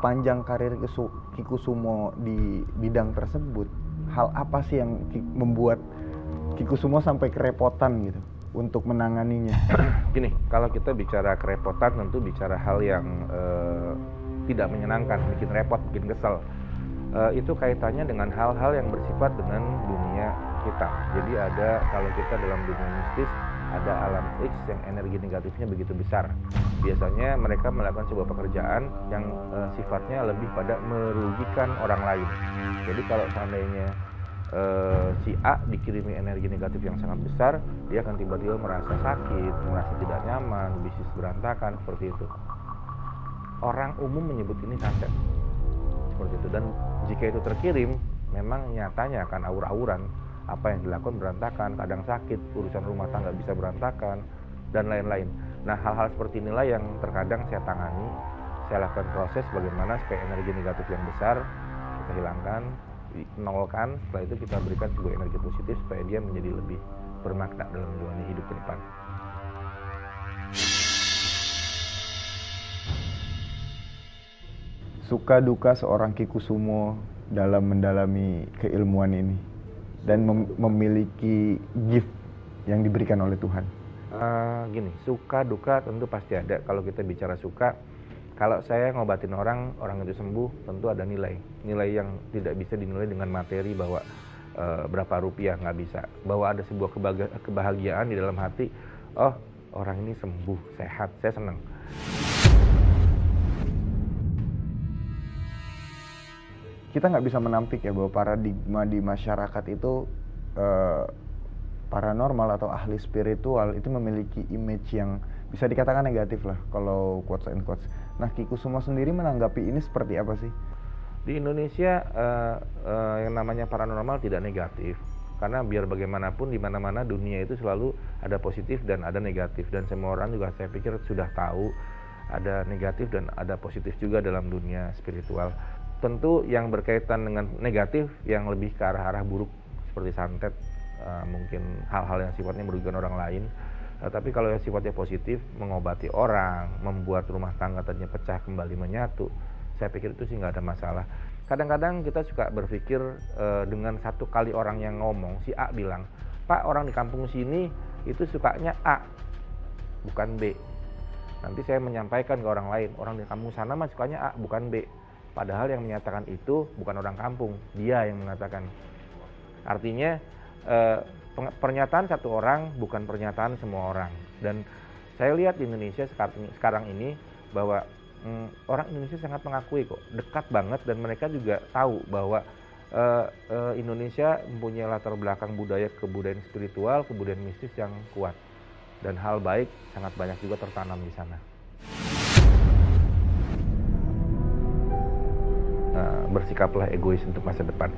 sepanjang karir Kikusumo di bidang tersebut, hal apa sih yang membuat Kikusumo sampai kerepotan gitu untuk menanganinya? Gini, kalau kita bicara kerepotan tentu bicara hal yang tidak menyenangkan, bikin repot, bikin kesel. Itu kaitannya dengan hal-hal yang bersifat dengan dunia kita. Jadi kalau kita dalam dunia mistis, ada alam X yang energi negatifnya begitu besar. Biasanya mereka melakukan sebuah pekerjaan yang sifatnya lebih pada merugikan orang lain. Jadi kalau seandainya si A dikirimi energi negatif yang sangat besar, dia akan tiba-tiba merasa sakit, merasa tidak nyaman, bisnis berantakan, seperti itu. Orang umum menyebut ini santet, seperti itu. Dan jika itu terkirim, memang nyatanya akan aur-auran, apa yang dilakukan berantakan, kadang sakit, urusan rumah tangga bisa berantakan, dan lain-lain. Nah, hal-hal seperti inilah yang terkadang saya tangani, saya lakukan proses bagaimana supaya energi negatif yang besar kita hilangkan, nolkan. Setelah itu kita berikan sebuah energi positif supaya dia menjadi lebih bermakna dalam menjalani hidup ke depan. Suka duka seorang Kikusumo dalam mendalami keilmuan ini dan memiliki gift yang diberikan oleh Tuhan. Gini, suka duka tentu pasti ada. Kalau kita bicara suka, kalau saya ngobatin orang itu sembuh, tentu ada nilai yang tidak bisa dinilai dengan materi bahwa berapa rupiah, nggak bisa. Bahwa ada sebuah kebahagiaan di dalam hati, oh orang ini sembuh, sehat, saya senang. Kita nggak bisa menampik ya bahwa paradigma di masyarakat itu paranormal atau ahli spiritual itu memiliki image yang bisa dikatakan negatif lah kalau quotes and quotes. Nah, Kikusumo sendiri menanggapi ini seperti apa sih? Di Indonesia yang namanya paranormal tidak negatif, karena biar bagaimanapun di mana-mana dunia itu selalu ada positif dan ada negatif, dan semua orang juga saya pikir sudah tahu ada negatif dan ada positif juga dalam dunia spiritual. Tentu yang berkaitan dengan negatif yang lebih ke arah-arah buruk seperti santet, mungkin hal-hal yang sifatnya merugikan orang lain. Tapi kalau yang sifatnya positif, mengobati orang, membuat rumah tangga tadinya pecah kembali menyatu, saya pikir itu sih nggak ada masalah. Kadang-kadang kita suka berpikir dengan satu kali orang yang ngomong, si A bilang, Pak, orang di kampung sini itu sukanya A, bukan B. Nanti saya menyampaikan ke orang lain, orang di kampung sana mah sukanya A, bukan B. Padahal yang menyatakan itu bukan orang kampung, dia yang mengatakan. Artinya pernyataan satu orang bukan pernyataan semua orang. Dan saya lihat di Indonesia sekarang ini bahwa orang Indonesia sangat mengakui kok, dekat banget, dan mereka juga tahu bahwa Indonesia mempunyai latar belakang kebudayaan spiritual, kebudayaan mistis yang kuat. Dan hal baik sangat banyak juga tertanam di sana. Bersikaplah egois untuk masa depan.